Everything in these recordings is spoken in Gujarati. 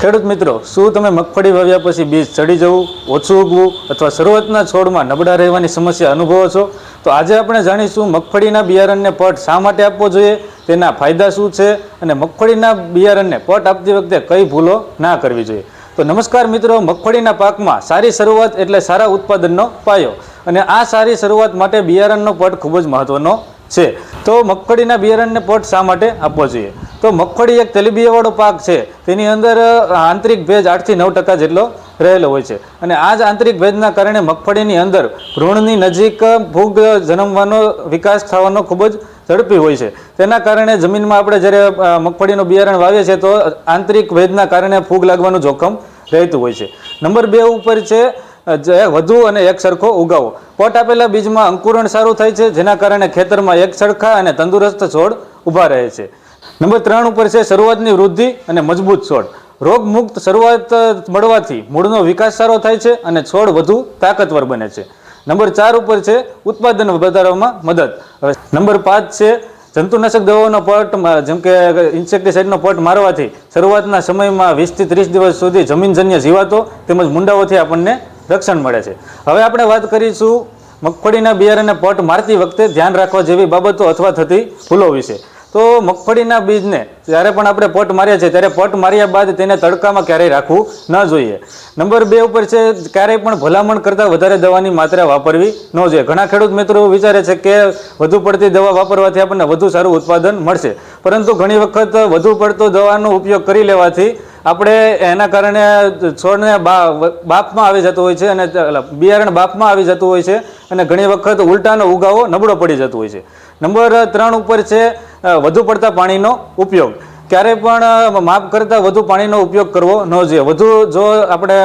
ખેડૂત મિત્રો, શું તમે મગફળી વાવ્યા પછી બીજ ચડી જવું, ઓછું ઉગવું અથવા શરૂઆતના છોડમાં નબળા રહેવાની સમસ્યા અનુભવો છો? તો આજે આપણે જાણીશું મગફળીના બિયારણને પટ શા માટે આપવો જોઈએ, તેના ફાયદા શું છે અને મગફળીના બિયારણને પટ આપતી વખતે કઈ ભૂલો ના કરવી જોઈએ. તો નમસ્કાર મિત્રો, મગફળીના પાકમાં સારી શરૂઆત એટલે સારા ઉત્પાદનનો પાયો, અને આ સારી શરૂઆત માટે બિયારણનો પટ ખૂબ જ મહત્વનો છે. તો મગફળીના બિયારણને પટ શા માટે આપવો જોઈએ? તો મગફળી એક તેલીબિયાવાળો પાક છે. તેની અંદર આંતરિક ભેજ 8 થી 9% જેટલો રહેલો હોય છે, અને આ જ આંતરિક ભેજના કારણે મગફળીની અંદર ભ્રૂણની નજીક ફૂગ જન્મવાનો વિકાસ થવાનો ખૂબ જ ઝડપી હોય છે. તેના કારણે જમીનમાં આપણે જ્યારે મગફળીનું બિયારણ વાવીએ છીએ તો આંતરિક ભેજના કારણે ફૂગ લાગવાનું જોખમ રહેતું હોય છે. નંબર 2 ઉપર છે વધુ અને એક સરખો ઉગાવો. પટ આપેલા બીજમાં અંકુરણ સારું થાય છે, જેના કારણે ખેતરમાં એક સરખા અને તંદુરસ્ત છોડ ઊભા રહે છે. નંબર 3 ઉપર છે શરૂઆતની વૃદ્ધિ અને મજબૂત છોડ. રોગમુક્ત શરૂઆત મળવાથી મૂળનો વિકાસ સારો થાય છે અને છોડ વધુ તાકાતવર બને છે. નંબર 4 ઉપર છે ઉત્પાદન વધારવામાં મદદ. હવે નંબર 5 છે જંતુનાશક દવાઓનો પટ, જેમ કે ઇન્સેક્ટિસાઇડનો પટ મારવાથી શરૂઆતના સમયમાં 20 થી 30 દિવસ સુધી જમીનજન્ય જીવાતો તેમજ મુંડાઓથી આપણને રક્ષણ મળે છે. હવે આપણે વાત કરીશું મગફળીના બિયારણને પટ મારતી વખતે ધ્યાન રાખવા જેવી બાબતો અથવા થતી ભૂલો વિશે. તો મગફળીના બીજને જ્યારે પણ આપણે પટ માર્યા છે ત્યારે પટ માર્યા બાદ તેને તડકામાં ક્યારેય રાખવું ન જોઈએ. નંબર 2 ઉપર છે ક્યારેય પણ ભલામણ કરતાં વધારે દવાની માત્રા વાપરવી ન જોઈએ. ઘણા ખેડૂત મિત્રો વિચારે છે કે વધુ પડતી દવા વાપરવાથી આપણને વધુ સારું ઉત્પાદન મળશે, પરંતુ ઘણી વખત વધુ પડતો દવાનો ઉપયોગ કરી લેવાથી આપણે એના કારણે છોડને બાફમાં આવી જતું હોય છે, અને બિયારણ બાફમાં આવી જતું હોય છે, અને ઘણી વખત ઉલટાનો ઉગાવો નબળો પડી જતો હોય છે. નંબર 3 ઉપર છે વધુ પડતા પાણીનો ઉપયોગ. ક્યારે પણ માપ કરતાં વધુ પાણીનો ઉપયોગ કરવો ન જોઈએ. વધુ જો આપણે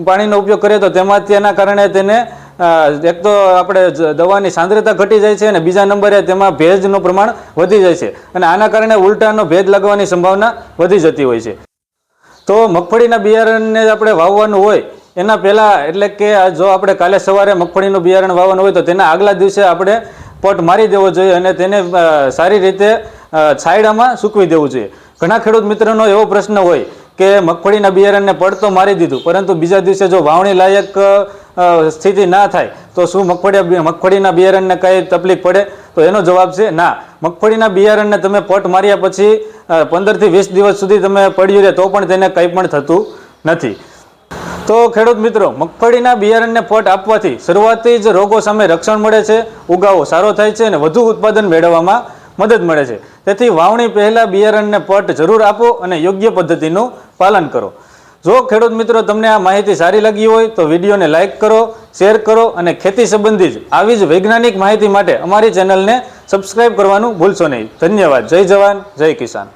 પાણીનો ઉપયોગ કરીએ તો તેના કારણે તેને એક તો આપણે દવાની સાંદ્રતા ઘટી જાય છે, અને બીજા નંબરે તેમાં ભેજનું પ્રમાણ વધી જાય છે, અને આના કારણે ઉલટાનો ભેજ લાગવાની સંભાવના વધી જતી હોય છે. તો મગફળીના બિયારણને આપણે વાવવાનું હોય એના પહેલાં, એટલે કે જો આપણે કાલે સવારે મગફળીનું બિયારણ વાવવાનું હોય તો તેના આગલા દિવસે આપણે પટ મારી દેવો જોઈએ અને તેને સારી રીતે છાંયડામાં સૂકવી દેવું જોઈએ. ઘણા ખેડૂત મિત્રોનો એવો પ્રશ્ન હોય કે મગફળીના બિયારણને પટ તો મારી દીધું, પરંતુ બીજા દિવસે જો વાવણી લાયક સ્થિતિ ના થાય તો શું મગફળીના બિયારણને કંઈ તકલીફ પડે? તો એનો જવાબ છે ના. મગફળીના બિયારણને તમે પટ માર્યા પછી 15 થી 20 દિવસ સુધી તમે પડ્યું રહે તો પણ તેને કંઈ પણ થતું નથી. તો ખેડૂત મિત્રો, મગફળીના બિયારણને પટ આપવાથી શરૂઆતી જ રોગો સામે રક્ષણ મળે છે, ઉગાવો સારો થાય છે અને વધુ ઉત્પાદન મેળવવામાં મદદ મળે છે. તેથી વાવણી પહેલાં બિયારણને પટ જરૂર આપો અને યોગ્ય પદ્ધતિનું પાલન કરો. જો ખેડૂત મિત્રો તમને આ માહિતી સારી લાગી હોય તો વિડીયોને લાઇક કરો, શેર કરો, અને ખેતી સંબંધિત આવી જ વૈજ્ઞાનિક માહિતી માટે અમારી ચેનલને સબસ્ક્રાઇબ કરવાનું ભૂલશો નહીં. ધન્યવાદ. જય જવાન, જય કિસાન.